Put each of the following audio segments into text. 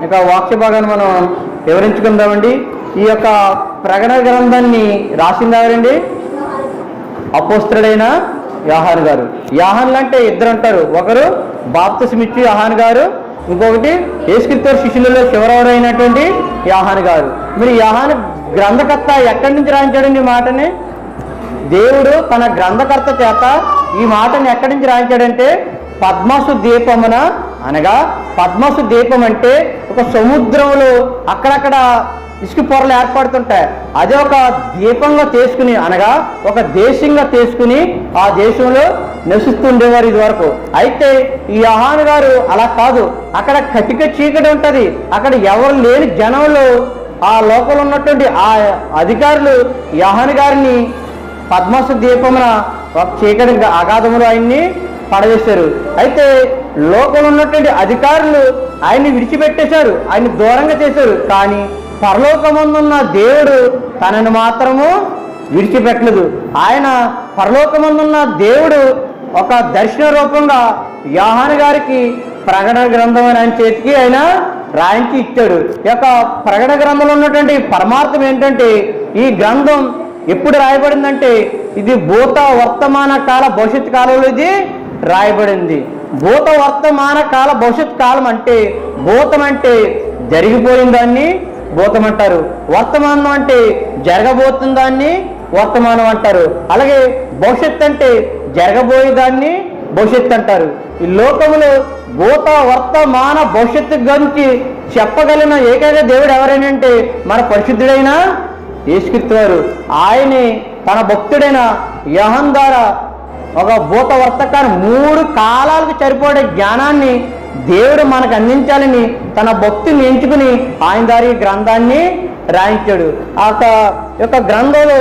ఇక వాక్య భాగాన్ని మనం వివరించుకుందామండి. ఈ యొక్క ప్రకటన గ్రంథాన్ని రాసింది ఎవరండి? అపోస్తలుడైన యోహాను గారు. యోహానులు అంటే ఇద్దరు అంటారు, ఒకరు బాప్తిస్మిచ్చి యోహాను గారు, ఇంకొకటి యేసుక్రీస్తు శిష్యులలో చివరైనటువంటి యోహాను గారు. మీరు యోహాను గ్రంథకర్త ఎక్కడి నుంచి రాయించాడండి ఈ మాటని? దేవుడు తన గ్రంథకర్త చేత ఈ మాటని ఎక్కడి నుంచి రాయించాడంటే పద్మసు ద్వీపమున, అనగా పద్మసు ద్వీపం అంటే ఒక సముద్రంలో అక్కడక్కడ ఇసుక పొరలు ఏర్పడుతుంటాయి. అదే ఒక ద్వీపంగా తీసుకుని, అనగా ఒక దేశంగా తీసుకుని ఆ దేశంలో నివసిస్తుండేవారు ఇది వరకు. అయితే ఈ యోహాను గారు అలా కాదు, అక్కడ కటిక చీకటి ఉంటుంది, అక్కడ ఎవరు లేని జనంలో ఆ లోకంలో ఉన్నటువంటి ఆ అధికారులు యోహాను గారిని పద్మసు ద్వీపమున ఒక చీకటి అగాధములు ఆయన్ని పడవేశారు. అయితే లోకంలో ఉన్నటువంటి అధికారులు ఆయన్ని విడిచిపెట్టేశారు, ఆయన్ని దూరంగా చేశారు. కానీ పరలోకమందున్న దేవుడు తనను మాత్రము విడిచిపెట్టలేదు. ఆయన పరలోకమందున్న దేవుడు ఒక దర్శన రూపంగా యోహాను గారికి ప్రకటన గ్రంథం అని ఆయన చేతికి ఆయన రాయించి ఇచ్చాడు. ఈ యొక్క ప్రకటన గ్రంథంలో ఉన్నటువంటి పరమార్థం ఏంటంటే, ఈ గ్రంథం ఎప్పుడు రాయబడిందంటే ఇది భూత వర్తమాన కాల భవిష్యత్ కాలంలో ఇది రాయబడింది. భూత వర్తమాన కాల భవిష్యత్ కాలం అంటే, భూతం అంటే జరిగిపోయిన దాన్ని భూతం అంటారు, వర్తమానం అంటే జరగబోతున్న దాన్ని వర్తమానం అంటారు, అలాగే భవిష్యత్ అంటే జరగబోయే దాన్ని భవిష్యత్తు అంటారు. ఈ లోకములో భూత వర్తమాన భవిష్యత్తు గురించి చెప్పగలిగిన ఏకైక దేవుడు ఎవరైనంటే మన పరిశుద్ధుడైన యేసుక్రీస్తు వారు. ఆయనే తన భక్తుడైన యోహాను ద్వారా ఒక భూత వర్తకాన్ని 3 కాలాలకు సరిపడే జ్ఞానాన్ని దేవుడు మనకు అందించాలని తన భక్తిని ఎంచుకుని ఆయన దారి గ్రంథాన్ని రాయించాడు. ఆ యొక్క గ్రంథంలో,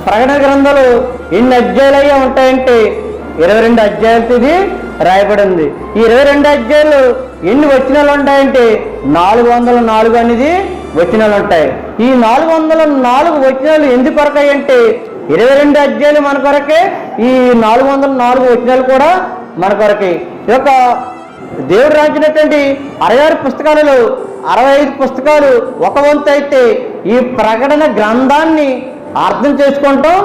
ప్రకటన గ్రంథంలో ఎన్ని అధ్యాయులు ఉంటాయంటే 22 అధ్యాయులతో ఇది రాయబడింది. ఈ 22 అధ్యాయులు ఎన్ని వచనాలు ఉంటాయంటే 404 అనేది వచనాలు ఉంటాయి. ఈ 404 వచనాలు ఎందుకు కొరకాయి అంటే 22 అధ్యాయులు మన కొరకే, ఈ 404 వచనాలు కూడా మన కొరకే. ఈ యొక్క దేవుడు రాయించినటువంటి 66 పుస్తకాలలో 65 పుస్తకాలు ఒక వంతు అయితే, ఈ ప్రకటన గ్రంథాన్ని అర్థం చేసుకుంటాం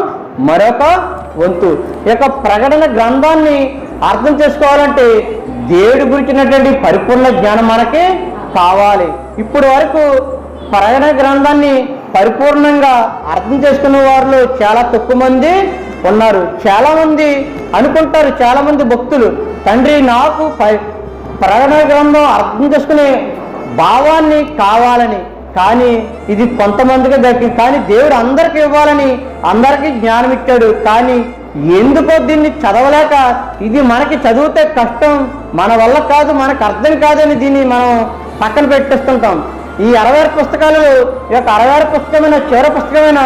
మరొక వంతు. ఈ యొక్క ప్రకటన గ్రంథాన్ని అర్థం చేసుకోవాలంటే దేవుడి గురించినటువంటి పరిపూర్ణ జ్ఞానం మనకి కావాలి. ఇప్పుడు వరకు ప్రకటన గ్రంథాన్ని పరిపూర్ణంగా అర్థం చేసుకునే వారిలో చాలా తక్కువ మంది ఉన్నారు. చాలామంది అనుకుంటారు, చాలామంది భక్తులు, తండ్రి నాకు ప్రకటన గ్రంథం అర్థం చేసుకునే భావాన్ని కావాలని, కానీ ఇది కొంతమందికి దక్కింది. కానీ దేవుడు అందరికీ ఇవ్వాలని అందరికీ జ్ఞానం ఇచ్చాడు. కానీ ఎందుకో దీన్ని చదవలేక, ఇది మనకి చదివితే కష్టం, మన వల్ల కాదు, మనకు అర్థం కాదని దీన్ని మనం పక్కన పెట్టేస్తుంటాం. ఈ 66 పుస్తకాలలో ఈ యొక్క 66 పుస్తకమైన చివరి పుస్తకమైన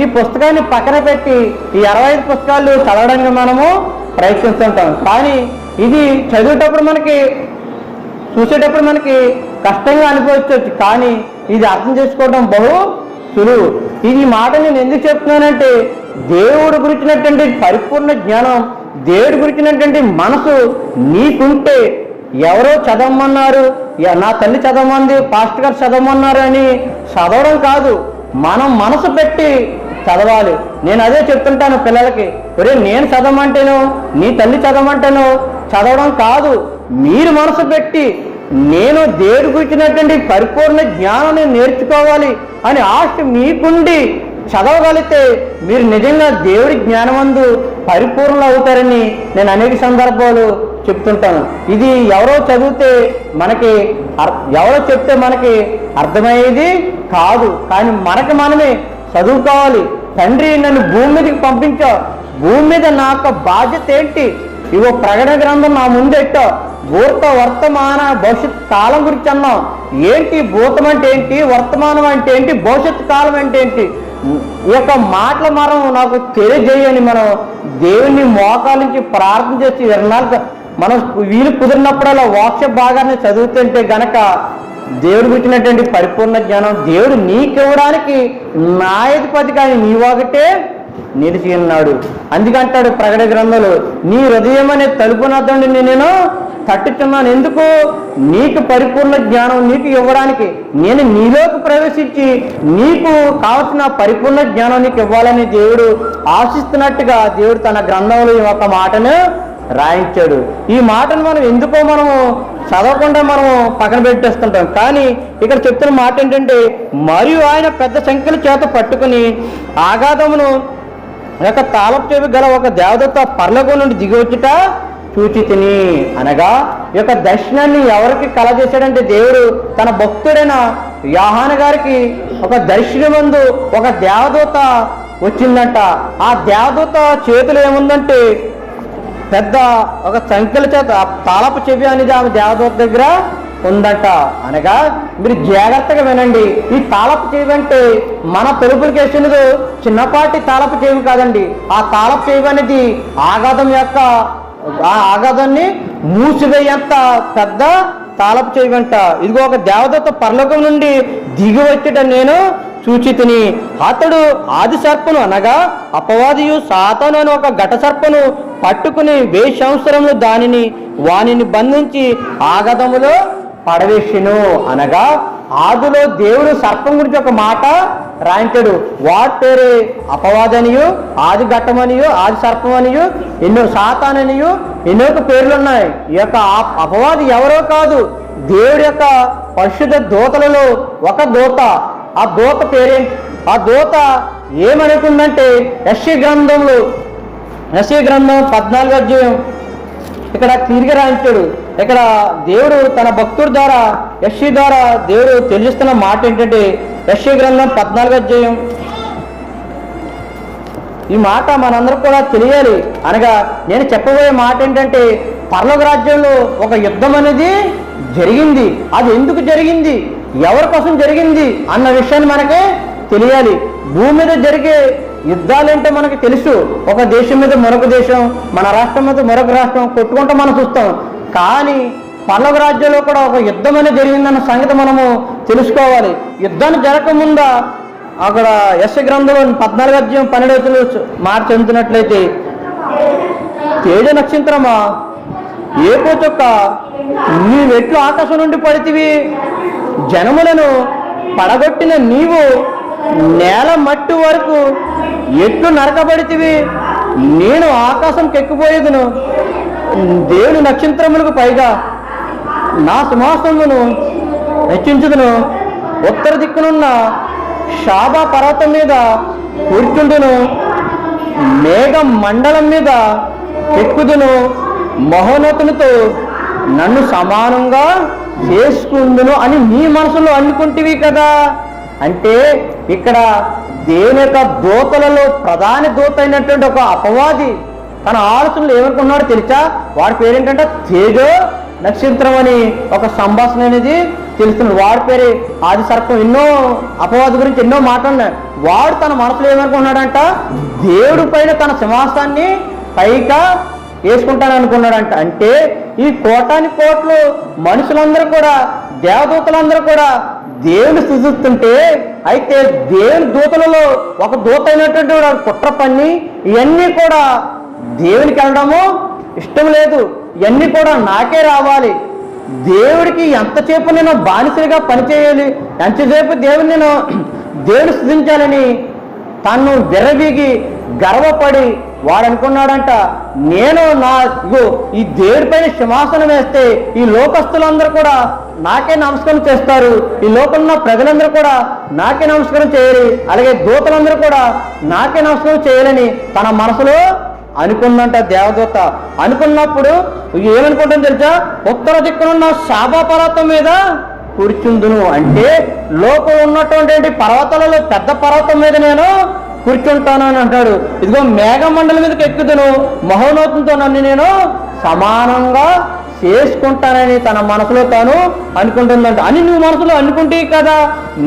ఈ పుస్తకాన్ని పక్కన పెట్టి ఈ 65 పుస్తకాలు చదవడానికి మనము ప్రయత్నిస్తుంటాం. కానీ ఇది చదివేటప్పుడు మనకి, చూసేటప్పుడు మనకి కష్టంగా అనిపించవచ్చు, కానీ ఇది అర్థం చేసుకోవడం బహు సులువు. ఈ మాట నేను ఎందుకు చెప్తున్నానంటే, దేవుడి గురించినటువంటి పరిపూర్ణ జ్ఞానం, దేవుడి గురించినటువంటి మనసు నీకుంటే, ఎవరో చదవమన్నారు, నా తల్లి చదవమంది, పాస్టర్ గారు చదవమన్నారు అని చదవడం కాదు, మనం మనసు పెట్టి చదవాలి. నేను అదే చెప్తుంటాను పిల్లలకి, ఒరే నేను చదవమంటేనో నీ తల్లి చదవమంటేనో చదవడం కాదు, మీరు మనసు పెట్టి నేను దేవుడి గురించినటువంటి పరిపూర్ణ జ్ఞానాన్ని నేర్చుకోవాలి అని ఆశ మీకుండి చదవగలిగితే మీరు నిజంగా దేవుడి జ్ఞానమందు పరిపూర్ణలు అవుతారని నేను అనేక సందర్భాలు చెప్తుంటాను. ఇది ఎవరో చదివితే మనకి, ఎవరో చెప్తే మనకి అర్థమయ్యేది కాదు, కానీ మనకి మనమే చదువుకోవాలి. తండ్రి నన్ను భూమి మీదకి పంపించావు, భూమి మీద నా యొక్క బాధ్యత ఏంటి, ఇవో ప్రకటన గ్రంథం నా ముందెట్టో, భూత వర్తమాన భవిష్యత్ కాలం గురించి అన్నాం. ఏంటి భూతం అంటే ఏంటి, వర్తమానం అంటే ఏంటి, భవిష్యత్ కాలం అంటే ఏంటి, ఈ యొక్క మాటల మనం నాకు తెలియజేయని మనం దేవుని మోకాల నుంచి ప్రార్థన చేసి 24 మనం వీలు కుదిరినప్పుడల్లా వాట్సాప్ భాగాన్ని చదువుతుంటే గనక దేవుడు గురించినటువంటి పరిపూర్ణ జ్ఞానం దేవుడు నీకివ్వడానికి న్యాయాధిపతి కానీ నీ ఒకటే నిలిచి ఉన్నాడు. అందుకంటాడు ప్రకటన గ్రంథంలో, నీ హృదయం అనే తలుపు నద్దండి నేను తట్టుచున్నాను. ఎందుకు? నీకు పరిపూర్ణ జ్ఞానం నీకు ఇవ్వడానికి, నేను నీలోకి ప్రవేశించి నీకు కావలసిన పరిపూర్ణ జ్ఞానం నీకు ఇవ్వాలని దేవుడు ఆశిస్తున్నట్టుగా దేవుడు తన గ్రంథంలో ఈ ఒక మాటను రాయించాడు. ఈ మాటను మనం ఎందుకో మనము చదవకుండా మనము పక్కన పెట్టేస్తుంటాం. కానీ ఇక్కడ చెప్తున్న మాట ఏంటంటే, మరియు ఆయన పెద్ద సంఖ్యల చేత పట్టుకుని ఆగాధమును యొక్క తాళపు చెవి గల ఒక దేవదత్త పరలోకం నుండి దిగి వచ్చుట చూచి తిని. అనగా ఈ యొక్క దర్శనాన్ని ఎవరికి కలగజేశాడంటే, దేవుడు తన భక్తుడైన యోహాను గారికి ఒక దర్శనమందు ఒక దేవదూత వచ్చిందంట. ఆ దేవదూత చేతులు ఏముందంటే పెద్ద ఒక సంఖ్యల చేత తాళపు చెవి అనేది ఆమె దేవదూత దగ్గర ఉందట. అనగా మీరు జాగ్రత్తగా వినండి, ఈ తాళపు చెవి అంటే మన తెలుపులకి వేసినది చిన్నపాటి తాళపు చెవి కాదండి. ఆ తాళపు చెవి అనేది ఆ ఆగాధాన్ని మూసివేయంత పెద్ద తాళపు చెవి అంట. ఇదిగో ఒక దేవదూత పరలోకం నుండి దిగి వచ్చేట నేను చూచి తిని. అతడు ఆది సర్పను అనగా అపవాదియు సాతాను అని ఒక ఘట సర్పను పట్టుకుని 1000 సంవత్సరములు వానిని బంధించి ఆగదములో పడవేసిను. అనగా ఆదిలో దేవుడు సర్పం గురించి ఒక మాట రాయించాడు. వాటి పేరే అపవాదనియు, ఆది ఘట్టమనియు, ఆది సర్పమనియు, ఎన్నో సాతాననియు ఎన్నో పేర్లు ఉన్నాయి. ఈ యొక్క అపవాది ఎవరో కాదు, దేవుడి యొక్క పరిశుద్ధ దూతలలో ఒక దూత. ఆ దూత పేరేంటి? ఆ దూత ఏమనుకుందంటే యెషయా గ్రంథం 14వ అధ్యాయం ఇక్కడ తిరిగి రాయించాడు. ఇక్కడ దేవుడు తన భక్తుడి ద్వారా యెషయా ద్వారా దేవుడు తెలియజేస్తున్న మాట ఏంటంటే, యెషయా గ్రంథం 14వ అధ్యాయం ఈ మాట మనందరూ కూడా తెలియాలి. అనగా నేను చెప్పబోయే మాట ఏంటంటే, పరలోక రాజ్యంలో ఒక యుద్ధం అనేది జరిగింది. అది ఎందుకు జరిగింది, ఎవరి కోసం జరిగింది అన్న విషయాన్ని మనకే తెలియాలి. భూమి మీద జరిగే యుద్ధాలంటే మనకు తెలుసు. ఒక దేశం మీద మరొక దేశం, మన రాష్ట్రం మీద మరొక రాష్ట్రం కొట్టుకుంటూ మనం చూస్తాం. కానీ పరలోక రాజ్యంలో కూడా ఒక యుద్ధం అనేది జరిగిందన్న సంగతి మనము తెలుసుకోవాలి. యుద్ధాన్ని జరగకముందా అక్కడ యెషయా గ్రంథంలో 14వ అధ్యాయం 12వ మాట చెందుతున్నట్లయితే, తేజ నక్షత్రమా ఏకో చొక్క నీవెట్లు ఆకాశం నుండి పడితివి, జనములను పడగొట్టిన నీవు నేల మట్టి వరకు ఎట్లు నరకబడితివి. నేను ఆకాశంకి ఎక్కిపోయేదును, దేవుని నక్షత్రములకు పైగా నా సింహాసనమును హెచ్చించుదును. ఉత్తర దిక్కునున్న షాబా పర్వతం మీద కూర్చుండును, మేఘ మండలం మీద ఎక్కుదును, మహోన్నతునితో నన్ను సమానంగా చేసుకుందును అని నీ మనసులో అనుకుంటివి కదా. అంటే ఇక్కడ దేవుని యొక్క దూతలలో ప్రధాన దూత అయినటువంటి ఒక అపవాది తన ఆలోచనలు ఏమనుకున్నాడో తెలుసా? వాడి పేరేంటంటే తేజో నక్షత్రం అని ఒక సంభాషణ అనేది తెలుస్తున్నాడు. వాడి పేరే ఆది సర్పం. ఎన్నో అపవాది గురించి ఎన్నో మాట్లాడినాడు. వాడు తన మనసులో ఏమనుకున్నాడంట, దేవుడి పైన తన సింహాసనాన్ని పైగా వేసుకుంటాను అనుకున్నాడంట. అంటే ఈ కోటాని కోట్లు మనుషులందరూ కూడా, దేవదూతలందరూ కూడా దేవుని స్థుతిస్తుంటే, అయితే దేవుని దూతలలో ఒక దూత అయినటువంటి కుట్ర పన్ని ఇవన్నీ కూడా దేవునికి వెళ్ళడము ఇష్టం లేదు. ఇవన్నీ కూడా నాకే రావాలి. దేవుడికి ఎంతసేపు నేను బానిసగా పనిచేయాలి, ఎంతసేపు దేవుని స్థుతించాలని తను విర్రవీగి గర్వపడి వాడు అనుకున్నాడంట, నేను ఈ దేవుడి పైన సింహాసనం వేస్తే ఈ లోకస్తులందరూ కూడా నాకే నమస్కారం చేస్తారు, ఈ లోకంలో ప్రజలందరూ కూడా నాకే నమస్కారం చేయాలి, అలాగే దూతలందరూ కూడా నాకే నమస్కారం చేయాలని తన మనసులో అనుకుందంట దేవదూత. అనుకున్నప్పుడు ఏమనుకుంటుంది తెలుసా? ఉత్తర దిక్కునున్న షాబా పర్వతం మీద కూర్చుందును. అంటే లోపల ఉన్నటువంటి పర్వతాలలో పెద్ద పర్వతం మీద నేను కూర్చుంటాను అని అంటాడు. ఇదిగో మేఘమండలం మీదకి ఎక్కుదును, మహోన్నతంతో నన్ను నేను సమానంగా చేసుకుంటానని తన మనసులో తాను అనుకుంటుందంట. అని నువ్వు మనసులో అనుకుంటే కదా,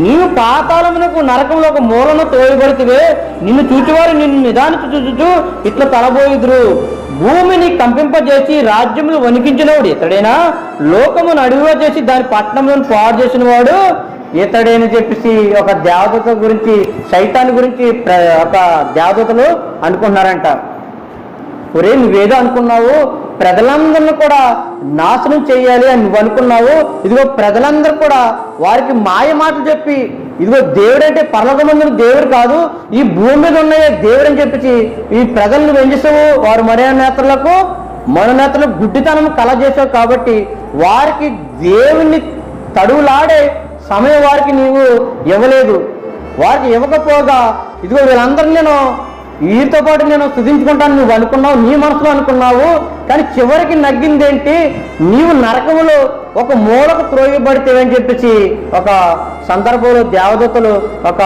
నీవు పాతాళమునకు నరకంలో ఒక మూలను తోయబడితే నిన్ను చూచేవారు నిన్ను నిదానించు చూచు ఇట్లా తలబోయుదురు. భూమిని కంపింపజేసి రాజ్యములు వణికించినవాడు ఇతడేనా? లోకమును అడుగుగా చేసి దాని పట్టణములను పాడు చేసిన వాడు ఇతడేని చెప్పేసి ఒక దేవదూత గురించి, సైతాన్ని గురించి ఒక దేవదూతలు అనుకుంటున్నారంట. ఒరే నువ్వేదో అనుకున్నావు, ప్రజలందరినీ కూడా నాశనం చేయాలి అని నువ్వు అనుకున్నావు. ఇదిగో ప్రజలందరూ కూడా వారికి మాయ మాటలు చెప్పి, ఇదిగో దేవుడు అంటే పరలోకమందున దేవుడు కాదు, ఈ భూమి మీద ఉన్నాయే దేవుడు అని చెప్పి ఈ ప్రజలను వెంచేసావు. వారు మనోనేతలకు గుడ్డితనం కలగజేసావు. కాబట్టి వారికి దేవుణ్ణి తడువులాడే సమయం వారికి నీవు ఇవ్వలేదు. వారికి ఇవ్వకపోగా ఇదిగో వీళ్ళందరినీ వీరితో పాటు నేను స్తుతించుకుంటాను నువ్వు అనుకున్నావు, నీ మనసులో అనుకున్నావు. కానీ చివరికి నగ్గిందేంటి, నీవు నరకములో ఒక మూలకు త్రోయబడితేవని చెప్పేసి ఒక సందర్భంలో దేవదూతలు ఒక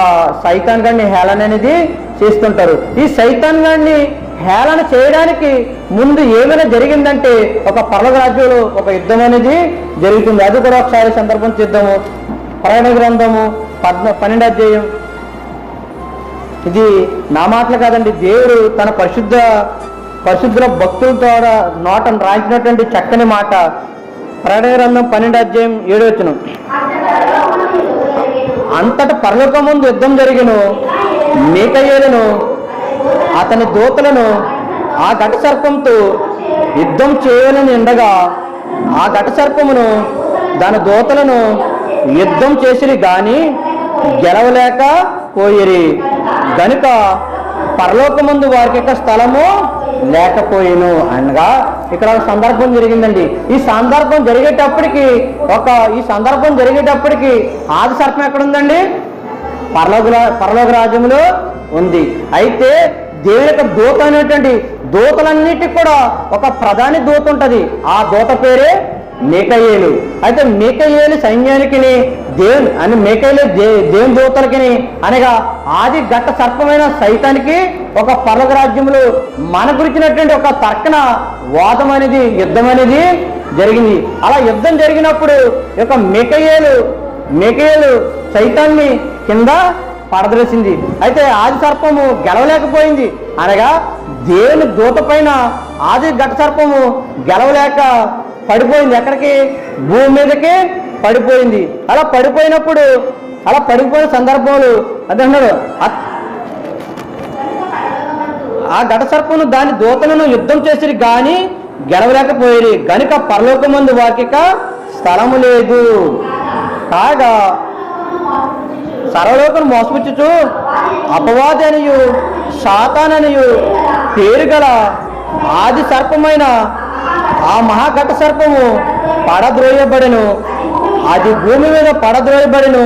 సైతాన్ గారిని హేళన అనేది చేస్తుంటారు. ఈ సైతాన్ గారిని హేళన చేయడానికి ముందు ఏమైనా జరిగిందంటే ఒక పరలోక రాజ్యంలో ఒక యుద్ధం అనేది జరుగుతుంది. అది కూడా ఒకసారి సందర్భం చేద్దాము. ప్రకటన గ్రంథము 12వ అధ్యాయం. ఇది నా మాటలు కాదండి, దేవుడు తన పరిశుద్ధుల భక్తుల ద్వారా నోటను రాయించినటువంటి చక్కని మాట. ప్రకటన గ్రంథం 12వ అధ్యాయం 7వ వచనం. అంతట పరలోకం ముందు యుద్ధం జరిగెను. మీకాయేలును అతని దూతలను ఆ ఘట సర్పంతో యుద్ధం చేయాలని ఉండగా ఆ ఘట సర్పమును దాని దూతలను యుద్ధం చేసిరి గాని గెలవలేక పోయిరి గనుక పరలోకమందు వారికి యొక్క స్థలము లేకపోయేను అనగా ఇక్కడ ఒక సందర్భం జరిగిందండి. ఈ సందర్భం జరిగేటప్పటికి ఆది సర్పం ఎక్కడుందండి? పరలోక రాజ్యంలో ఉంది. అయితే దేవుని యొక్క దూత అనేటువంటి దూతలన్నిటికి కూడా ఒక ప్రధాని దూత ఉంటుంది. ఆ దూత పేరే మీకాయేలు. అయితే మీకాయేలు సైన్యానికి మీకాయేలు దేవుని దూతలకి అనగా ఆది ఘట్ట సర్పమైన సైతానికి ఒక పరలోక రాజ్యంలో మన గురించినటువంటి ఒక తర్కన వాదం అనేది యుద్ధం అనేది జరిగింది. అలా యుద్ధం జరిగినప్పుడు ఒక మీకాయేలు సైతాన్ని కింద పడద్రేసింది. అయితే ఆది సర్పము గెలవలేకపోయింది. అనగా దేవుని దూత పైన ఆది ఘట సర్పము గెలవలేక పడిపోయింది. ఎక్కడికి? భూమి మీదకి పడిపోయింది. అలా పడిపోయిన సందర్భంలో అదే అన్నాడు, ఆ ఘట సర్పము దాని దూతలను యుద్ధం చేసిరి గాని గెలవలేకపోయి గనుక పరలోకమందు వారికి స్థలము లేదు. కాగా సర్వలోకను మోసపుచ్చుచు అపవాది అనియు సాతాననియు పేరు గల ఆది సర్పమైన ఆ మహాఘట సర్పము పడద్రోయబడెను. అది భూమి మీద పడద్రోయబడెను.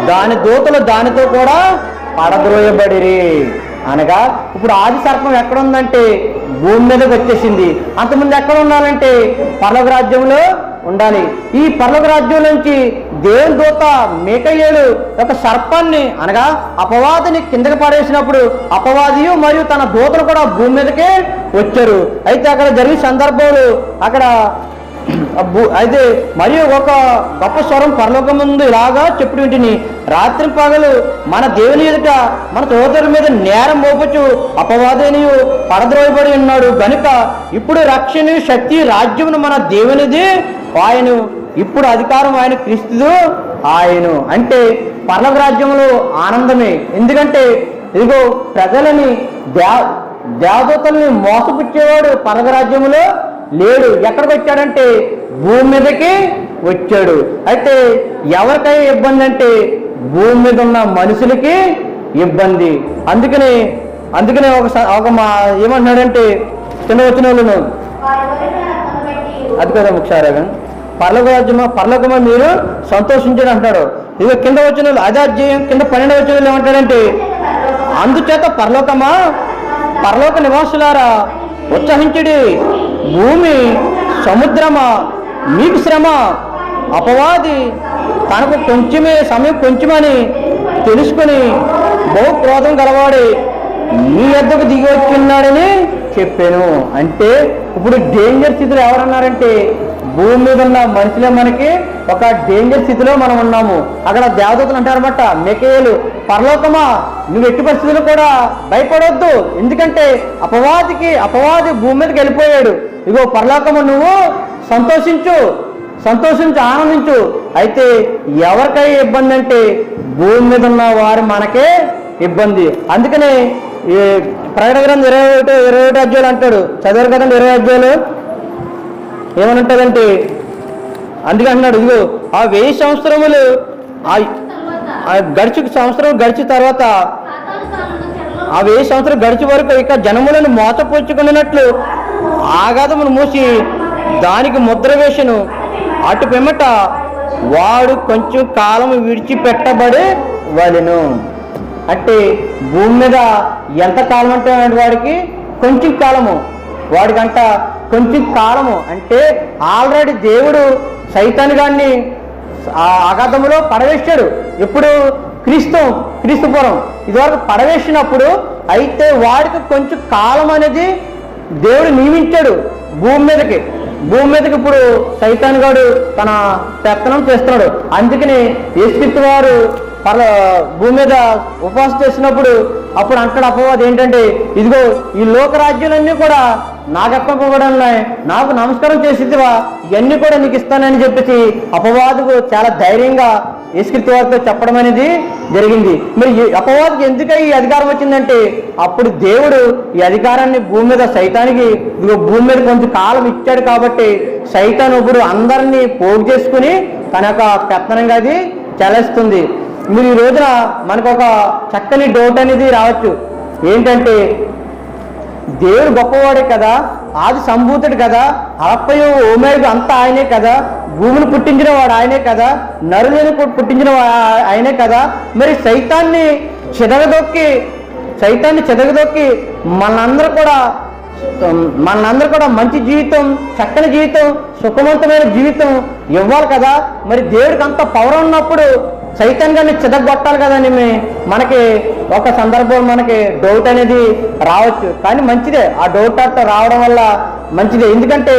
దాని దూతలు దానితో కూడా పడద్రోయబడిరి. అనగా ఇప్పుడు ఆది సర్పం ఎక్కడ ఉందంటే భూమి మీదకి వచ్చేసింది. అంతకుముందు ఎక్కడ ఉండాలంటే పరలోక రాజ్యంలో ఉండాలి. ఈ పరలోక రాజ్యం నుంచి దేవుని దూత మీకాయేలు ఒక సర్పాన్ని అనగా అపవాదిని కిందకి పడేసినప్పుడు అపవాదియు మరియు తన దూతలు కూడా భూమి మీదకే వచ్చారు. అయితే అక్కడ జరిగిన సందర్భంలో అయితే మరియు ఒక గొప్ప స్వరం పరలోకం ముందు ఇలాగా చెప్పుడు వింటిని, రాత్రి పగలు మన దేవుని ఎదుట మన సోదరుల మీద నేరం మోపచ్చు అపవాదినియు పడద్రోయబడి ఉన్నాడు గనుక ఇప్పుడు రక్షణ శక్తి రాజ్యమును మన దేవునిది, ఆయన ఇప్పుడు అధికారం ఆయన క్రీస్తుదు ఆయన. అంటే పరలోక రాజ్యంలో ఆనందమే. ఎందుకంటే ఇదిగో ప్రజలని దేవదూతల్ని మోసపుచ్చేవాడు పరలోక రాజ్యంలో లేడు. ఎక్కడికి వచ్చాడంటే భూమి మీదకి వచ్చాడు. అయితే ఎవరికై ఇబ్బంది అంటే భూమి మీద ఉన్న మనుషులకి ఇబ్బంది. అందుకనే ఏమంటున్నాడంటే కింద వచ్చిన వాళ్ళను అది కదా ముఖ్యారాగా పరలోకమా మీరు సంతోషించండి అంటాడు. ఇదిగో కింద వచ్చిన వాళ్ళు అదే అధ్యాయం కింద 12వ వచనంలో ఏమంటాడంటే అందుచేత పరలోక నివాసులారా ఉత్సహించుడి, భూమి సముద్రమా మీకు శ్రమ, అపవాది తనకు కొంచెమని తెలుసుకుని బహు క్రోధం గలవాడి మీ వద్దకు దిగి వచ్చిన్నాడని చెప్పాను. అంటే ఇప్పుడు డేంజర్ స్థితిలో ఎవరన్నారంటే భూమి మీద ఉన్న మనుషులే మనకి ఒక డేంజర్ స్థితిలో మనం ఉన్నాము. అక్కడ దేవదూతలు అంటారన్నమాట, మీకాయేలు పరలోకమా నువ్వు ఎట్టి పరిస్థితులు కూడా భయపడవద్దు, ఎందుకంటే అపవాది భూమి మీదకి వెళ్ళిపోయాడు. ఇగో పరలోకము నువ్వు సంతోషించు ఆనందించు. అయితే ఎవరికై ఇబ్బంది అంటే భూమి మీద ఉన్న వారు మనకే ఇబ్బంది. అందుకనే ఈ ప్రకటన గ్రంథం 21 అధ్యాయులు అంటాడు, చదివారు కదండి 20 అధ్యాయులు. ఏమని ఉంటుందంటే, అందుకే అంటున్నాడు, ఇదిగో ఆ 1000 సంవత్సరములు సంవత్సరం గడిచిన తర్వాత ఆ 1000 సంవత్సరం గడిచే వరకు ఇక జనములను మోసపుచ్చుకున్నట్లు ఆగాధమును మూసి దానికి ముద్ర వేసెను. అటు పిమ్మట వాడు కొంచెం కాలం విడిచిపెట్టబడి వలెను. అంటే భూమి మీద ఎంత కాలం అంటే వాడికి కొంచెం కాలము, వాడికంట కొంచెం కాలము. అంటే ఆల్రెడీ దేవుడు సైతాను గారిని ఆ అగాధములో పడవేశాడు. ఎప్పుడు? క్రీస్తుపురం ఇదివరకు పడవేసినప్పుడు. అయితే వాడికి కొంచెం కాలం అనేది దేవుడు నియమించాడు భూమి మీదకి. ఇప్పుడు సైతాన్ గాడు తన పెత్తనం చేస్తున్నాడు. అందుకని యేసుక్రీస్తు వారు భూమి మీద ఉపవాసం చేసినప్పుడు అప్పుడు అంటాడు అపవాది ఏంటంటే, ఇదిగో ఈ లోకరాజ్యాలన్నీ కూడా నాకు అప్పబడున్నాయి, నాకు నమస్కారం చేసివా, ఇవన్నీ కూడా నీకు ఇస్తానని చెప్పేసి అపవాదుకు చాలా ధైర్యంగా యేసుక్రీస్తు వారితో చెప్పడం అనేది జరిగింది. మరి అపవాదికి ఎందుకై ఈ అధికారం వచ్చిందంటే, అప్పుడు దేవుడు ఈ అధికారాన్ని భూమి మీద సైతానికి భూమి మీద కొంచెం కాలం ఇచ్చాడు కాబట్టి సైతాను ఇప్పుడు అందరినీ పోగు చేసుకుని తన యొక్క పెత్తనంగా అది చలేస్తుంది. మీరు ఈ రోజున మనకు ఒక చక్కని డౌట్ అనేది రావచ్చు. ఏంటంటే, దేవుడు గొప్పవాడే కదా, ఆది సంభూతుడు కదా, అలప్పయు ఓమేగు అంతా ఆయనే కదా, భూమిని పుట్టించిన వాడు ఆయనే కదా, నరులను పుట్టించిన ఆయనే కదా, మరి సైతాన్ని చెదగదొక్కి మనందరూ కూడా మంచి జీవితం, చక్కని జీవితం, సుఖవంతమైన జీవితం ఇవ్వాలి కదా. మరి దేవుడికి అంత పవర్ ఉన్నప్పుడు సైతాన్ గారిని చెదగొట్టాలి కదని మనకి ఒక సందర్భం మనకి డౌట్ అనేది రావచ్చు. కానీ మంచిదే, ఆ డౌట్ అట్ట రావడం వల్ల మంచిదే. ఎందుకంటే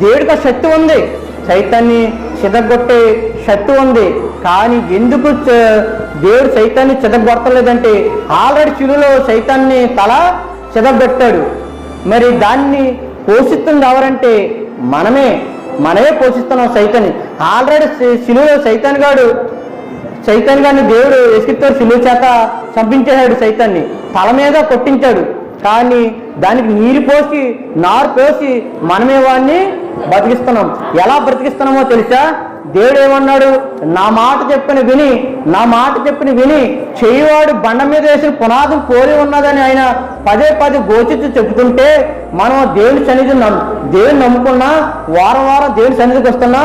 దేవుడికి శక్తి ఉంది, సైతాన్ని చెదగొట్టే శక్తి ఉంది. కానీ ఎందుకు దేవుడు సైతాన్ని చెదగొట్టలేదంటే, ఆల్రెడీ శిలువలో సైతాన్ని తల చెదగొట్టాడు. మరి దాన్ని పోషిస్తుంది ఎవరంటే మనమే పోషిస్తున్నాం సైతాన్ని. ఆల్రెడీ శిలువలో సైతాన్ గారిని దేవుడు యేసుక్రీస్తు శిలువ చేత చంపించేశాడు. సైతాన్ని తల మీద కొట్టించాడు. కానీ దానికి నారు పోసి మనమే వాడిని బతికిస్తున్నాం. ఎలా బ్రతికిస్తున్నామో తెలుసా? దేవుడు ఏమన్నాడు? నా మాట చెప్పిన విని చేయువాడు బండ మీద వేసిన పునాదం పోలి ఉన్నదని ఆయన పదే ఘోషించి చెబుతుంటే, మనం దేవుని నమ్ముకున్నా, వారం దేవుని సన్నిధికి వస్తున్నా,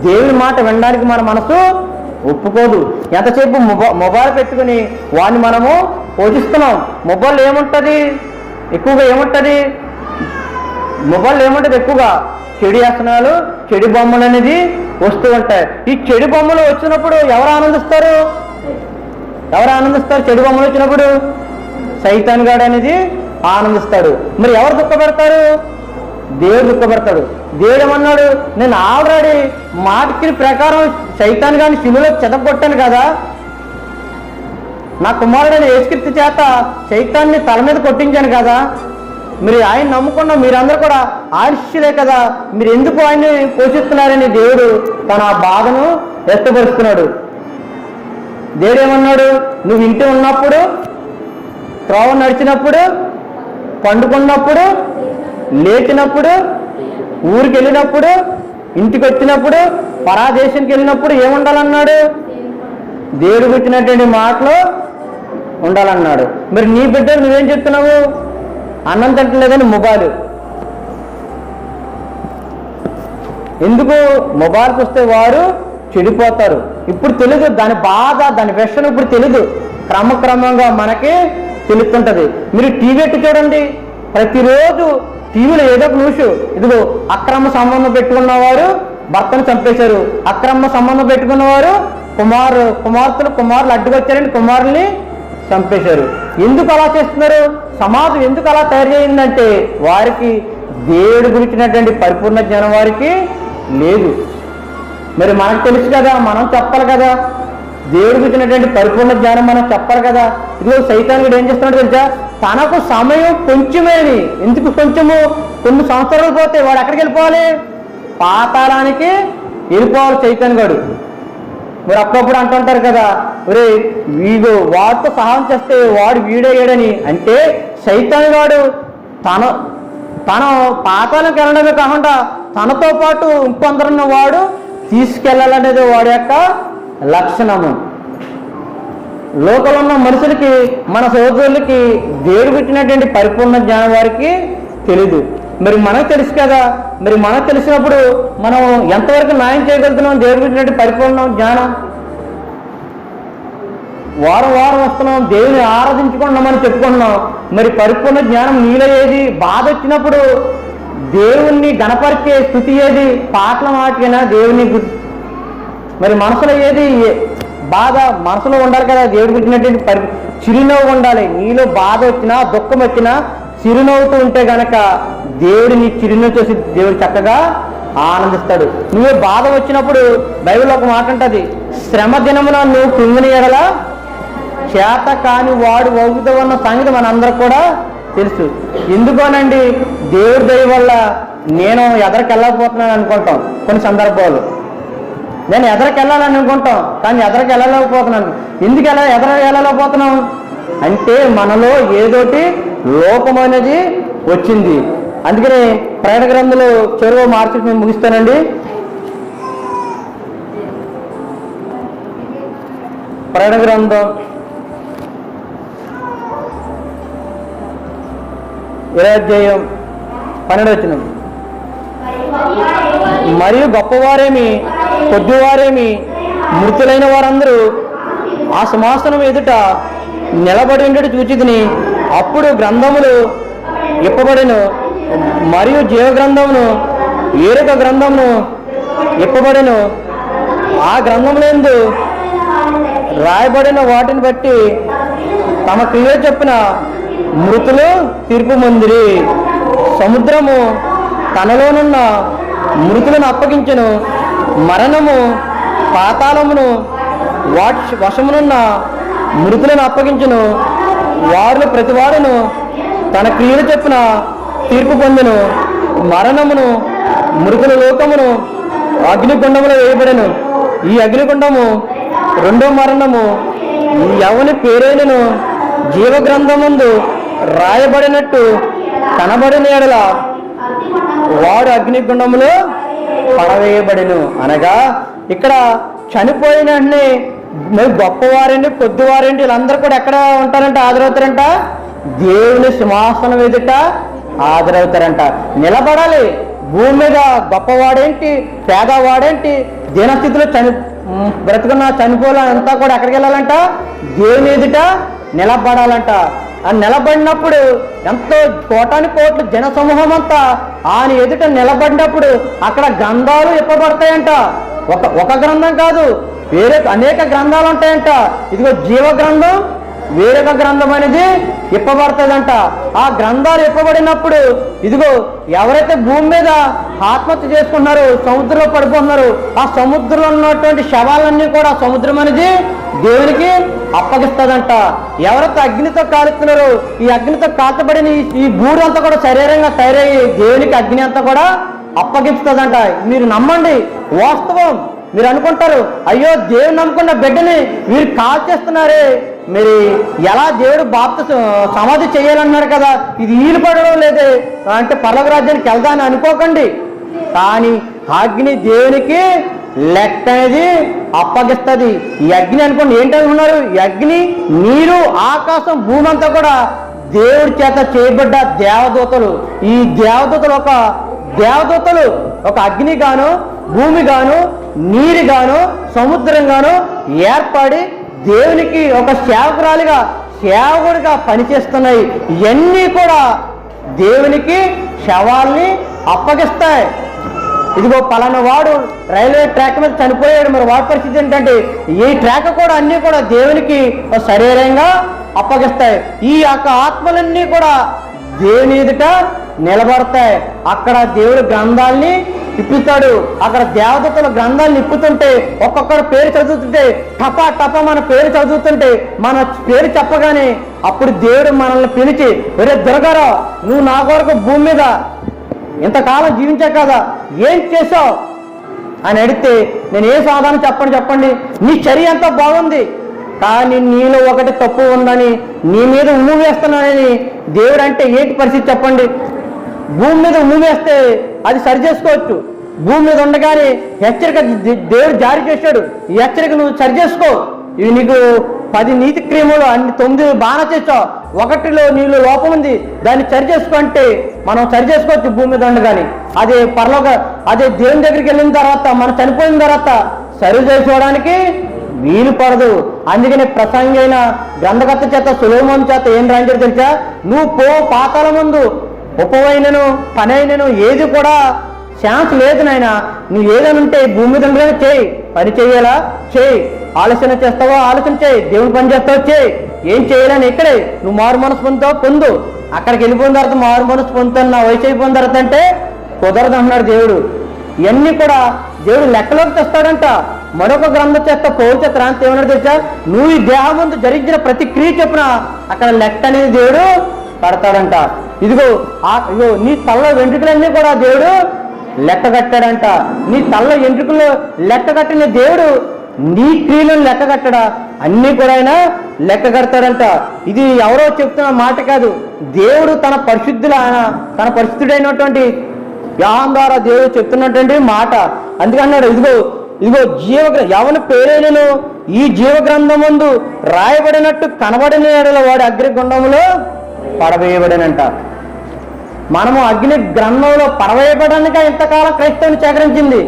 దేవుని మాట వినడానికి మన మనసు ఒప్పుకోదు. ఎంతసేపు మొబైల్ పెట్టుకుని వాడిని మనము పోషిస్తున్నాం. మొబైల్ ఏముంటుంది ఎక్కువగా? ఎక్కువగా చెడు వ్యసనాలు, చెడు బొమ్మలు అనేది వస్తూ ఉంటాయి. ఈ చెడు బొమ్మలు వచ్చినప్పుడు ఎవరు ఆనందిస్తారు? చెడు బొమ్మలు వచ్చినప్పుడు సైతాన్ గాడు అనేది ఆనందిస్తాడు. మరి ఎవరు దుఃఖపడతారు? దేవుడు దుఃఖపడతాడు. దేవుడు ఏమన్నాడు? నేను ఆల్రెడీ మాటకి ప్రకారం సైతాన్ గారిని శిలువలో చెదగొట్టాను కదా, నా కుమారుడైన యేసుక్రీస్తు చేత సైతాన్ని తల మీద కొట్టించాను కదా, మీరు ఆయన నమ్ముకున్న మీరందరూ కూడా ఆయన శిష్యులే కదా, మీరు ఎందుకు ఆయన్ని పోషిస్తున్నారని దేవుడు తన బాధను వ్యక్తపరుస్తున్నాడు. దేవుడు ఏమన్నాడు? నువ్వు ఇంటి ఉన్నప్పుడు, త్రోవ నడిచినప్పుడు, పండుకున్నప్పుడు, లేచినప్పుడు, ఊరికి వెళ్ళినప్పుడు, ఇంటికి వచ్చినప్పుడు, పరాదేశానికి వెళ్ళినప్పుడు ఏముండాలన్నాడు? దేవుడు పెట్టినటువంటి మాటలు ఉండాలన్నాడు. మరి నీ బిడ్డలు నువ్వేం చెప్తున్నావు? అన్నం తింటలేదని మొబైల్. ఎందుకు? మొబైల్కి వస్తే వారు చెడిపోతారు. ఇప్పుడు తెలీదు దాని బాధ, దాని విషయం ఇప్పుడు తెలీదు, క్రమక్రమంగా మనకి తెలుస్తుంటది. మీరు టీవీ ఎట్టి చూడండి, ప్రతిరోజు టీవీలో ఏదో ఒక న్యూస్. ఇదిగో అక్రమ సంబంధం పెట్టుకున్నవారు భర్తను చంపేశారు, అక్రమ సంబంధం పెట్టుకున్నవారు కుమారులు అడ్డుకొచ్చారని కుమారుల్ని చంపేశారు. ఎందుకు అలా చేస్తున్నారు? సమాజం ఎందుకు అలా తయారు చేయిందంటే, వారికి దేవుడి గురించినటువంటి పరిపూర్ణ జ్ఞానం వారికి లేదు. మరి మనకు తెలుసు కదా, మనం చెప్పాలి కదా, దేవుడి గురించినటువంటి పరిపూర్ణ జ్ఞానం మనం చెప్పాలి కదా. ఇదిగో సైతాన్ కూడా ఏం చేస్తున్నాడు తెలుసా? తనకు సమయం కొంచెమేని. ఎందుకు కొంచెము? కొన్ని సంవత్సరాలు పోతే వాడు ఎక్కడికి వెళ్ళిపోవాలి? పాతాళానికి వెళ్ళిపోవాలి సైతాన్ గాడు. మరి అప్పుడప్పుడు అంటుంటారు కదా, ఒరే వీడు వాడితో సహాయం చేస్తే వాడు వీడయ్యాడని. అంటే సైతాన్ గాడు తన పాతాళంకి వెళ్ళడమే కాకుండా తనతో పాటు ఇంకొందరున్న వాడు తీసుకెళ్ళాలనేది వాడి యొక్క లక్షణము. లోకంలో ఉన్న మనుషులకి, మన సోదరులకి దేవుడు పెట్టినటువంటి పరిపూర్ణ జ్ఞానం వారికి తెలీదు. మరి మనకు తెలుసు కదా, మరి మనకు తెలిసినప్పుడు మనం ఎంతవరకు న్యాయం చేయగలుగుతున్నాం దేవుడు పెట్టినటువంటి పరిపూర్ణ జ్ఞానం? వారం వారం వస్తున్నాం, దేవుని ఆరాధించుకుంటున్నామని చెప్పుకుంటున్నాం. మరి పరిపూర్ణ జ్ఞానం నీలో ఏది? బాధ వచ్చినప్పుడు దేవుణ్ణి గణపరిచే స్థుతి ఏది? పాటల మాటైనా దేవుని మరి మనసులో ఏది? బాధ మనసులో ఉండాలి కదా, దేవుడు పెట్టినటువంటి చిరునవ్వు ఉండాలి. నీలో బాధ వచ్చినా దుఃఖం వచ్చినా చిరునవ్వుతూ ఉంటే గనక దేవుడు నీ చిరునవ్వు చూసి దేవుడు చక్కగా ఆనందిస్తాడు. నువ్వు బాధ వచ్చినప్పుడు బైబిల్లో ఒక మాట ఉంటుంది, శ్రమ దినమున నువ్వు కుంగిని ఎడల చేత కాని వాడు వౌగుతూ ఉన్న సంగతి మనందరూ కూడా తెలుసు. ఎందుకోనండి, దేవుడి దయ వల్ల నేను ఎదరికి వెళ్ళకపోతున్నాను అనుకుంటాం. కొన్ని సందర్భాలు నేను ఎదరికి వెళ్ళాలని అనుకుంటాం, కానీ ఎదరికి వెళ్ళలేకపోతున్నాను. ఎందుకు వెళ్ళలేకపోతున్నాం అంటే మనలో ఏదోటి లోపం అనేది వచ్చింది. అందుకని ప్రకటన గ్రంథంలో చెరువు మార్చి నేను ముగిస్తానండి. ప్రకటన గ్రంథం 20:12 మరియు గొప్పవారేమి కొద్దివారేమి మృతులైన వారందరూ ఆ సింహాసనం ఎదుట నిలబడి ఉండేది చూచితిని. అప్పుడు గ్రంథములు ఇప్పబడెను, మరియు జీవగ్రంథమును ఏరొక గ్రంథమును ఇప్పబడెను. ఆ గ్రంథములందు రాయబడిన వాటిని బట్టి తమ క్రియ చెప్పిన మృతులు తీర్పు పొందిరి. సముద్రము తనలోనున్న మృతులను అప్పగించెను. మరణము పాతాళమును వశమునున్న మృతులను అప్పగించెను. వారిలో ప్రతివాడును తన క్రియలు చెప్పిన తీర్పు పొందెను. మరణమును మృతుల లోకమును అగ్నిగుండములో వేయబడెను. ఈ అగ్నిగుండము రెండో మరణము. ఎవని పేరైనను జీవగ్రంథమందు రాయబడినట్టు కనబడిన యెడల వాడు అగ్నిగుండములో పడవేయబడెను. అనగా ఇక్కడ చనిపోయిన వెంటనే మరి గొప్పవారండి కొద్దివారండి వీళ్ళందరూ కూడా ఎక్కడ ఉంటారంట? హాజరవుతారంట దేవుని సింహాసనం ఎదుట హాజరవుతారంట. నిలబడాలి. భూమి మీద గొప్పవాడేంటి పేదవాడేంటి దీనస్థితిలో బ్రతుకున్న చనిపోవాలంతా కూడా ఎక్కడికి వెళ్ళాలంట? దేవుని ఎదుట నిలబడాలంట. ఆ నిలబడినప్పుడు ఎంతో కోటాని కోట్ల జన సమూహం అంతా ఆయన ఎదుట నిలబడినప్పుడు అక్కడ గ్రంథాలు ఇప్పబడతాయంట. ఒక గ్రంథం కాదు, వేరే అనేక గ్రంథాలు ఉంటాయంట. ఇదిగో జీవ గ్రంథం వేరొక గ్రంథం అనేది ఇప్పబడుతుందంట. ఆ గ్రంథాలు ఇప్పబడినప్పుడు ఇదిగో ఎవరైతే భూమి మీద ఆత్మహత్య చేసుకున్నారో సముద్రంలో పడిపోతున్నారు, ఆ సముద్రంలో ఉన్నటువంటి శవాలన్నీ కూడా సముద్రం అనేది దేవునికి అప్పగిస్తుందంట. ఎవరైతే అగ్నితో కాలుతున్నారో ఈ అగ్నితో కాల్చబడిన ఈ బూరు అంతా కూడా శరీరంగా తయారయ్యి దేవునికి అగ్ని అంతా కూడా అప్పగిస్తుందంట. మీరు నమ్మండి, వాస్తవం. మీరు అనుకుంటారు అయ్యో దేవుని నమ్ముకున్న బిడ్డని వీరు కాల్చేస్తున్నారే, మరి ఎలా దేవుడు సమాధి చేయాలన్నారు కదా, ఇది ఈలు పడడం లేదే అంటే పరలోక రాజ్యానికి వెళ్దా అని అనుకోకండి. కానీ అగ్ని దేవునికి లెక్క అనేది అప్పగిస్తుంది. ఈ అగ్ని అనుకోండి ఏంటనుకున్నారు? ఈ అగ్ని నీరు ఆకాశం భూమి అంతా కూడా దేవుడి చేత చేయబడ్డ దేవదూతలు. ఈ దేవదూతలు ఒక అగ్ని గాను భూమి గాను నీరు గాను సముద్రం గాను ఏర్పడి దేవునికి ఒక సేవకుడిగా పనిచేస్తున్నాయి. ఇవన్నీ కూడా దేవునికి శవాల్ని అప్పగిస్తాయి. ఇదిగో పలానా వాడు రైల్వే ట్రాక్ మీద చనిపోయాడు, మరి వాడి పరిస్థితి ఏంటంటే ఈ ట్రాక్ కూడా అన్నీ కూడా దేవునికి శరీరంగా అప్పగిస్తాయి. ఈ యొక్క ఆత్మలన్నీ కూడా దేవుని ఎదుట నిలబడతాయి. అక్కడ దేవుడు గ్రంథాల్ని ఇప్పుతాడు. అక్కడ దేవదూతల గ్రంథాలను ఇప్పుతుంటే ఒక్కొక్కరు పేరు చదువుతుంటే టప మన పేరు చదువుతుంటే మన పేరు చెప్పగానే అప్పుడు దేవుడు మనల్ని పిలిచి ఒరే దుర్గారా నువ్వు నా కొరకు భూమి మీద ఇంతకాలం జీవించా కదా, ఏం చేసావు అని అడిగితే నేను ఏ సమాధానం చెప్పండి. నీ చర్య అంతా బాగుంది, కానీ నీలో ఒకటి తప్పు ఉందని నీ మీద ఉమ్ము వేస్తున్నానని దేవుడు అంటే ఏంటి పరిస్థితి చెప్పండి? భూమి మీద ఉమ్మేస్తే అది సరి చేసుకోవచ్చు. భూమి మీద ఉండగానే హెచ్చరిక దేవుడు జారీ చేశాడు, ఈ హెచ్చరిక నువ్వు సరి చేసుకో. ఇవి నీకు 10 నీతి క్రియములు అన్ని 9 బాగా చేసావు, 1లో నీళ్ళు లోపం ఉంది, దాన్ని సరి చేసుకుంటే మనం సరి చేసుకోవచ్చు భూమి మీద ఉండగానే. అదే దేవుని దగ్గరికి వెళ్ళిన తర్వాత, మనం చనిపోయిన తర్వాత సరి చేసుకోవడానికి వీలు పడదు. అందుకని ప్రసంగి అయిన గ్రంథకర్త చేత సొలొమోను చేత ఏం రాయించాడు తెలుసా? నువ్వు పో పాతాల ముందు, ఉపవైనను పనైనను ఏది కూడా ఛాన్స్ లేదు నాయన. నువ్వు ఏదైనా ఉంటే భూమి మీద ఉండగానే చేయి, పని చేయాలా చేయి, ఆలోచన చేస్తావో ఆలోచన చేయి, దేవుని పని చేస్తావో చేయి, ఏం చేయాలని ఇక్కడే నువ్వు మారు మనసు పొందు. అక్కడికి వెళ్ళిపోయిన తర్వాత మారు మనసు పొందుతాను, నా వయసు అయిపోయిన తర్వాత అంటే కుదరదు అంటున్నాడు దేవుడు. ఇవన్నీ కూడా దేవుడు లెక్కలోకి తెస్తాడంట. మరొక గ్రంథం చేత పౌలు చేత రాంతి ఏమన్నాడు తెలుసా? నువ్వు ఈ దేహం ముందు జరిగించిన ప్రతి క్రియ చెప్పున అక్కడ లెక్క అనేది దేవుడు కడతాడంట. ఇదిగో నీ తల్ల వెంట్రుకలన్నీ కూడా దేవుడు లెక్క కట్టాడంట. నీ తల్ల వెంట్రుకలు లెక్క కట్టిన దేవుడు నీ క్రియలను లెక్క కట్టడా? అన్నీ కూడా ఆయన లెక్క కడతాడంట. ఇది ఎవరో చెప్తున్న మాట కాదు, దేవుడు తన పరిశుద్ధుడైనటువంటి యోహాను ద్వారా దేవుడు చెప్తున్నటువంటి మాట. అందుకన్నాడు, ఇదిగో ఎవరి పేరైనను ఈ జీవ గ్రంథం ముందు రాయబడినట్టు కనబడిన ఎడల వాడు అగ్నిగుండంలో పడవేయబడినంట. మనము అగ్ని గ్రంథంలో పడవేయబడడానికి ఇంతకాలం క్రైస్తవుని సేకరించింది.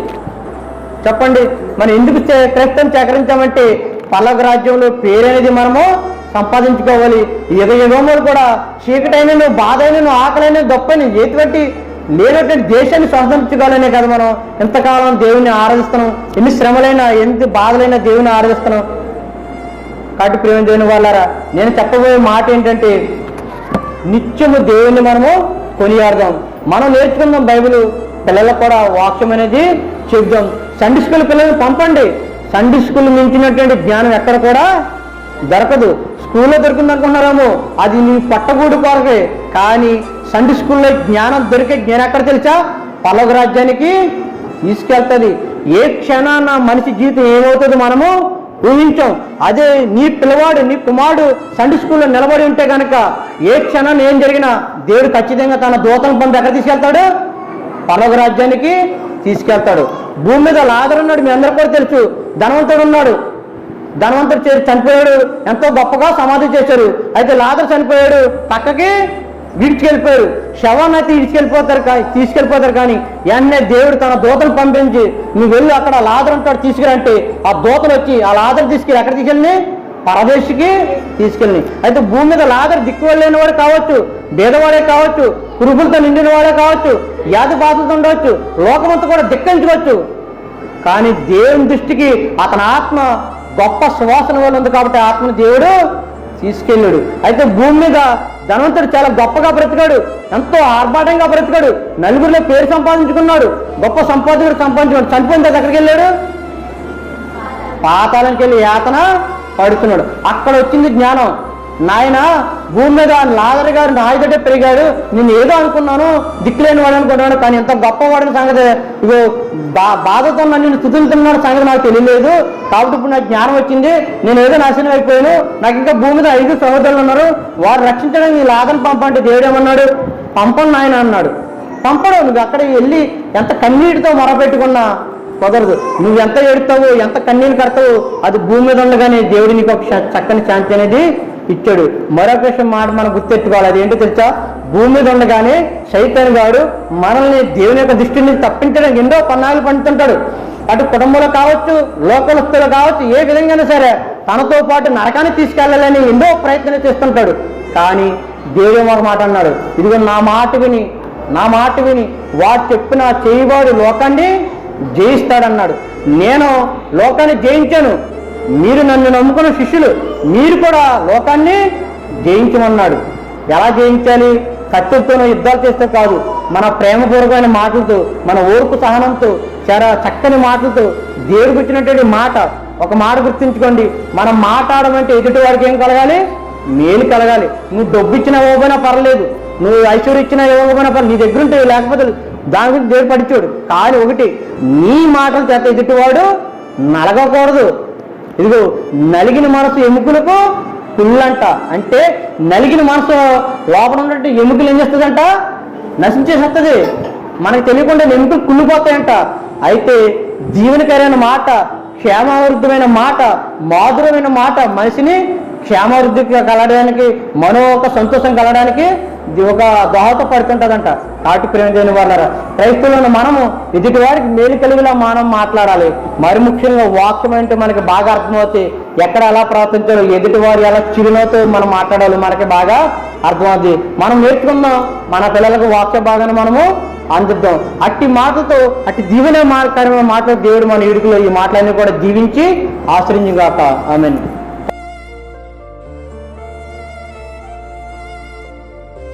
చెప్పండి, మనం ఎందుకు క్రైస్తవుని సేకరించామంటే పల్లవ రాజ్యంలో పేరనేది మనము సంపాదించుకోవాలి. యుగములు కూడా చీకటైన బాధ అయిన ఆకలైన గొప్పని ఎటువంటి లేనటువంటి దేశాన్ని స్వాతంత్రించుకోవాలనే కదా మనం ఎంతకాలం దేవుని ఆరాధిస్తున్నాం. ఎన్ని శ్రమలైనా ఎన్ని బాధలైనా దేవుని ఆరాధిస్తున్నాం. కాబట్టి ప్రేమ దేవుని వాళ్ళారా, నేను చెప్పబోయే మాట ఏంటంటే నిత్యము దేవుని మనము కొనియాడదాం. మనం నేర్చుకుందాం బైబిల్, పిల్లలకు కూడా వాక్యం అనేది చెప్దాం. సండే స్కూల్ పిల్లల్ని పంపండి. సండే స్కూల్ మించినటువంటి జ్ఞానం ఎక్కడ కూడా దొరకదు. స్కూల్లో దొరికింది అనుకుంటున్నారేమో, అది నీ పట్టగూడు కొరకే. కానీ సండే స్కూల్లో జ్ఞానం దొరికే జ్ఞానం ఎక్కడ తెలుసా? పరలోక రాజ్యానికి తీసుకెళ్తుంది. ఏ క్షణాన మనిషి జీవితం ఏమవుతుందో మనము ఊహించాం. అదే నీ పిల్లవాడు నీ కుమారుడు సండే స్కూల్లో నిలబడి ఉంటే కనుక ఏ క్షణాన్ని ఏం జరిగినా దేవుడు ఖచ్చితంగా తన దూతను పంపి ఎక్కడ తీసుకెళ్తాడు? పరలోక రాజ్యానికి తీసుకెళ్తాడు. భూమి మీద లాజరు ఉన్నాడు, మీ అందరూ కూడా తెలుసు. ధనవంతుడు ఉన్నాడు, ధనవంతుడు చనిపోయాడు, ఎంతో గొప్పగా సమాధి చేశారు. అయితే లాజరు చనిపోయాడు, పక్కకి విడిచికెళ్ళిపోయారు. శవాన్ని అయితే తీసుకెళ్ళిపోతారు కానీ వెంటనే దేవుడు తన దూతను పంపించి నువ్వు వెళ్ళి అక్కడ లాజరు ఉంటాడు తీసుకురంటే ఆ దూతలు వచ్చి ఆ లాజరు తీసుకెళ్ళి ఎక్కడ తీసుకెళ్ళి? పరదేశికి తీసుకెళ్ళి. అయితే భూమి మీద లాజరు దిక్కువలేని వాడు కావచ్చు, భేదవాడే కావచ్చు, పురుగులతో నిండిన వాడే కావచ్చు, వ్యాధి బాధలతో ఉండవచ్చు, లోకమంతా కూడా ధిక్కరించుకోవచ్చు. కానీ దేవుని దృష్టికి అతని ఆత్మ గొప్ప సువాసన వల్ల ఉంది కాబట్టి ఆత్మను దేవుడు తీసుకెళ్ళాడు. అయితే భూమి మీద ధనవంతుడు చాలా గొప్పగా బ్రతికాడు, ఎంతో ఆర్భాటంగా బ్రతికాడు, నలుగురిలో పేరు సంపాదించుకున్నాడు, గొప్ప సంపాదకుడు సంపాదించుకున్నాడు. చనిపోయిన తర్వాత ఎక్కడికి వెళ్ళాడు? పాతాళానికి వెళ్ళి యాతన పడుతున్నాడు. అక్కడ వచ్చింది జ్ఞానం. నాయన భూమి మీద లాజరు గారు నా ఎదుటే పెరిగాడు, నేను ఏదో అనుకున్నాను, దిక్కులేని వాడు అనుకున్నాను, కానీ ఎంత గొప్పవాడిన సంగతి, ఇగో బాధతో నన్ను స్తుతిస్తున్నాడు సంగతి నాకు తెలియలేదు. కాబట్టి ఇప్పుడు నాకు జ్ఞానం వచ్చింది, నేను ఏదో నాశనం అయిపోయాను, నాకు ఇంకా భూమి మీద 5 సహోదరులు ఉన్నారు, వారు రక్షించడానికి నీ లాజరుని పంపంటే దేవుడు ఏమన్నాడు? పంపను నాయన అన్నాడు. పంపడు. నువ్వు అక్కడ వెళ్ళి ఎంత కన్నీటితో మొరపెట్టుకున్నా కుదరదు. నువ్వు ఎంత ఏడుతావు, ఎంత కన్నీళ్ళు కడతావు, అది భూమి మీద ఉండగానే దేవుడు నీకు ఒక చక్కని శాంతి అనేది ఇచ్చాడు. మరొక విషయం మాట మనం గుర్తెట్టుకోవాలి. అది ఏంటో తెలుసా? భూమి మీద ఉండగానే సైతాను గారు మనల్ని దేవుని యొక్క దృష్టి నుంచి తప్పించడానికి ఎన్నో పన్నాలు పండుతుంటాడు. అటు కుటుంబంలో కావచ్చు, లోకస్తులు కావచ్చు, ఏ విధంగానే సరే తనతో పాటు నరకాన్ని తీసుకెళ్లాలని ఎన్నో ప్రయత్నం చేస్తుంటాడు. కానీ దేవుడు ఒక మాట అన్నాడు, ఇదిగో నా మాట విని వాడు చెప్పిన చేయవాడు లోకాన్ని జయిస్తాడన్నాడు. నేను లోకాన్ని జయించాను, మీరు నన్ను నమ్ముకున్న శిష్యులు మీరు కూడా లోకాన్ని జయించమన్నాడు. ఎలా జయించాలి? కత్తులతోనూ యుద్ధాలు చేస్తే కాదు, మన ప్రేమపూర్వకమైన మాటలతో, మన ఓర్పు సహనంతో, చాలా చక్కని మాటలతో, దేవుడికి వచ్చినటువంటి మాట. ఒక మాట గుర్తుంచుకోండి, మనం మాట్లాడమంటే ఎదుటి వారికి ఏం కలగాలి? మేలు కలగాలి. నువ్వు డబ్బు ఇచ్చినా ఇవ్వకపోయినా పర్లేదు, నువ్వు ఐశ్వర్యం ఇచ్చినా ఇవ్వకపోయినా పర్లేదు, నీ దగ్గర ఉంటే లేకపోతే దాని గురించి దేవుడు పడిచోడు. కానీ ఒకటి, నీ మాటల చేత ఎదుటివాడు నలగకూడదు. ఇదిగో నలిగిన మనసు ఎముకలకు పుల్లంట. అంటే నలిగిన మనసు లోపల ఉన్నట్టు ఎముకలు ఏం చేస్తుందంట? నశించేసేస్తుంది, మనకు తెలియకుండా ఎముకలు కుళ్ళిపోతాయంట. అయితే దీవెనకరమైన మాట, క్షేమావృద్ధమైన మాట, మాధురమైన మాట మనిషిని క్షేమావృద్ధి కలగడానికి, మనో ఒక సంతోషం కలగడానికి ఒక దోహదపడుతుంటుందంట. కాబట్టి ప్రేమ వాళ్ళ క్రైస్తవులను మనము ఎదుటివారికి మేలు కలిగిలా మనం మాట్లాడాలి. మరి ముఖ్యంగా వాక్యం అంటే మనకి బాగా అర్థమవుతాయి. ఎక్కడ ఎలా ప్రవర్తించాలో, ఎదుటివారు ఎలా చిరునవ్వుతో మనం మాట్లాడాలి మనకి బాగా అర్థమవుతుంది. మనం నేర్చుకుందాం, మన పిల్లలకు వాక్య భాగాన్ని మనము అందిద్దాం. అట్టి మాటలతో, అట్టి దీవెన మాటలు దేవుడు మన ఇడుకులో ఈ మాటలన్నీ కూడా దీవించి ఆశ్రయించుగాక. ఆమేన్.